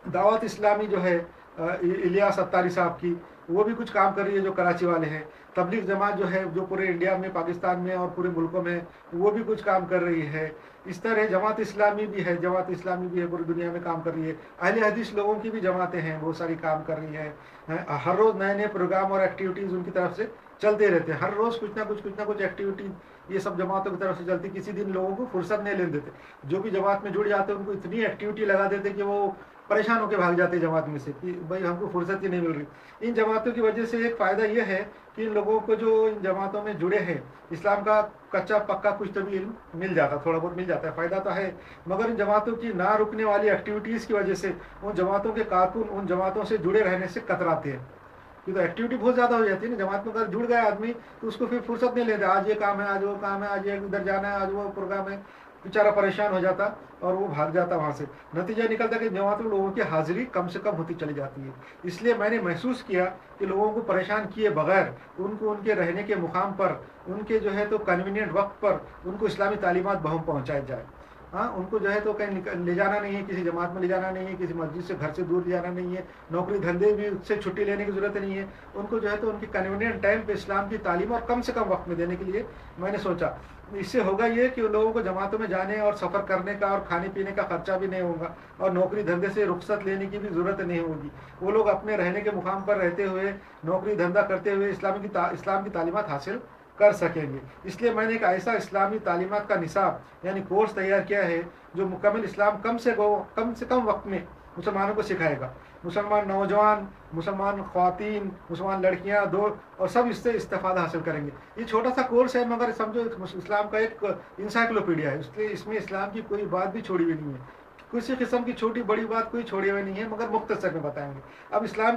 दावत इस्लामी जो है इलियास अत्तारी साहब की, वो भी कुछ काम कर रही है जो कराची वाले हैं। तबलीग जमात जो है जो पूरे इंडिया में, पाकिस्तान में और पूरे मुल्कों में, वो भी कुछ काम कर रही है। इस तरह जमात इस्लामी भी है, पूरी दुनिया में काम कर रही है। अहले हदीस लोगों की भी जमातें हैं, बहुत सारी काम कर रही हैं। हर रोज़ नए नए प्रोग्राम और एक्टिविटीज़ उनकी तरफ से चलते रहते हैं। हर रोज़ कुछ ना कुछ एक्टिविटीज़ ये सब जमातों की तरफ से चलती। किसी दिन लोगों को फुर्सत नहीं लेने देते। जो भी जमात में जुड़ जाते हैं उनको इतनी एक्टिविटी लगा देते कि वो परेशान होकर भाग जाते जमात में से कि भाई हमको फुर्सत ही नहीं मिल रही। इन जमातों की वजह से एक फ़ायदा यह है कि इन लोगों को जो इन जमातों में जुड़े हैं, इस्लाम का कच्चा पक्का कुछ तो भी इल्म मिल जाता, थोड़ा बहुत मिल जाता है, फ़ायदा तो है। मगर इन जमातों की ना रुकने वाली एक्टिविटीज़ की वजह से उन जमातों के कारकुन उन जमातों से जुड़े रहने से कतराते हैं। कि तो एक्टिविटी बहुत ज़्यादा हो जाती है ना, जमात में अगर जुड़ गया आदमी तो उसको फिर फुर्सत नहीं लेता। आज ये काम है, आज वो काम है, आज ये उधर जाना है, आज वो प्रोग्राम है, बेचारा परेशान हो जाता और वो भाग जाता वहाँ से। नतीजा निकलता कि जमात में लोगों की हाजिरी कम से कम होती चली जाती है। इसलिए मैंने महसूस किया कि लोगों को परेशान किए बगैर उनको उनके रहने के मुकाम पर, उनके जो है तो कन्वीनियंट वक्त पर उनको इस्लामी तालीमात बहम पहुँचाई जाए। हाँ, उनको जो है तो कहीं ले जाना नहीं है, किसी जमात में ले जाना नहीं है, किसी मस्जिद से घर से दूर ले जाना नहीं है, नौकरी धंधे भी उससे छुट्टी लेने की ज़रूरत नहीं है। उनको जो है तो उनकी कन्वीनियंट टाइम पे इस्लाम की तालीम और कम से कम वक्त में देने के लिए मैंने सोचा। इससे होगा ये कि उन लोगों को जमातों में जाने और सफ़र करने का और खाने पीने का खर्चा भी नहीं होगा और नौकरी धंधे से रुख्सत लेने की भी ज़रूरत नहीं होगी। वो लोग अपने रहने के मुकाम पर रहते हुए, नौकरी धंधा करते हुए इस्लाम की तालीमात हासिल कर सकेंगे। इसलिए मैंने एक ऐसा इस्लामी तालीमात का निसाब यानी कोर्स तैयार किया है जो मुकम्मल इस्लाम कम से कम वक्त में मुसलमानों को सिखाएगा। मुसलमान नौजवान, मुसलमान ख्वातीन, मुसलमान लड़कियां दो और सब इससे इस्तेफादा हासिल करेंगे। ये छोटा सा कोर्स है मगर समझो इस्लाम का एक इंसाइक्लोपीडिया है। इसलिए इसमें इस्लाम की कोई बात भी छोड़ी हुई नहीं है, किसी किस्म की छोटी बड़ी बात कोई छोड़ी हुई नहीं है, मगर मुख्तसर में बताएंगे। अब इस्लाम